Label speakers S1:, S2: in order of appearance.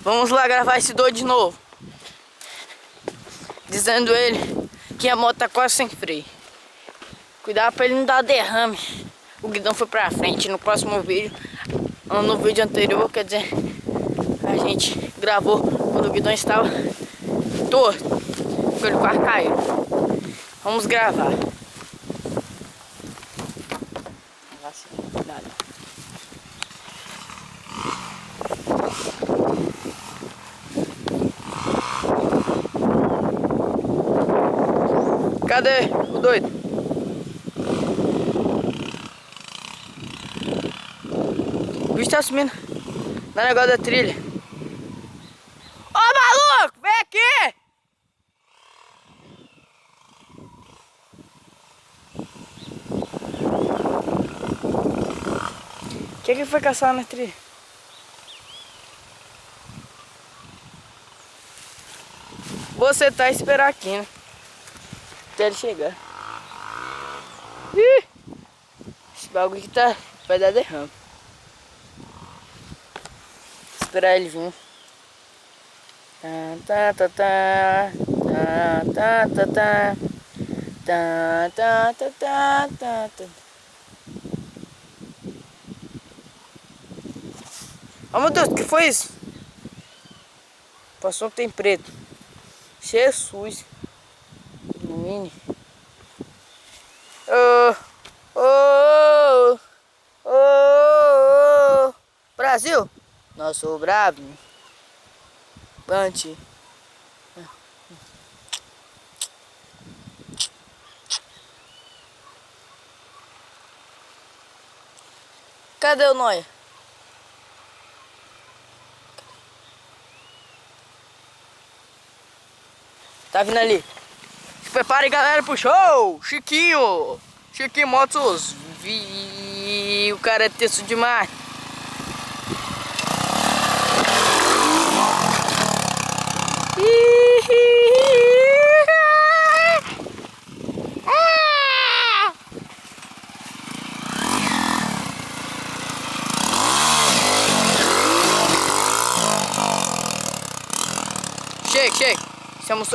S1: Vamos lá gravar esse doido de novo. Dizendo ele que a moto tá quase sem freio. Cuidado pra ele não dar derrame. O guidão foi pra frente. No próximo vídeo, no vídeo anterior, quer dizer, a gente gravou quando o guidão estava torto, porque o carro caiu. Vamos gravar. Cadê o doido? O bicho tá sumindo no negócio da trilha. Ô maluco, vem aqui! O que foi caçar na trilha? Você tá a esperar aqui, né? Até ele chegar. Ih! Esse bagulho aqui tá... vai dar derrame. Esperar ele vir. Tá, tá, tá, tá, tá, tá, tá, tá, tá, tá, tá, tá, tá. Oh meu Deus, o que foi isso? Passou que tem preto. Jesus. Ilumine. Oh, oh, oh, oh. Brasil. Nós sou bravo. Punch. Cadê o Noia? Tá vindo ali. Se prepare, galera, pro show. Chiquinho. Chiquinho Motos. O cara é texto demais. Chega, chega.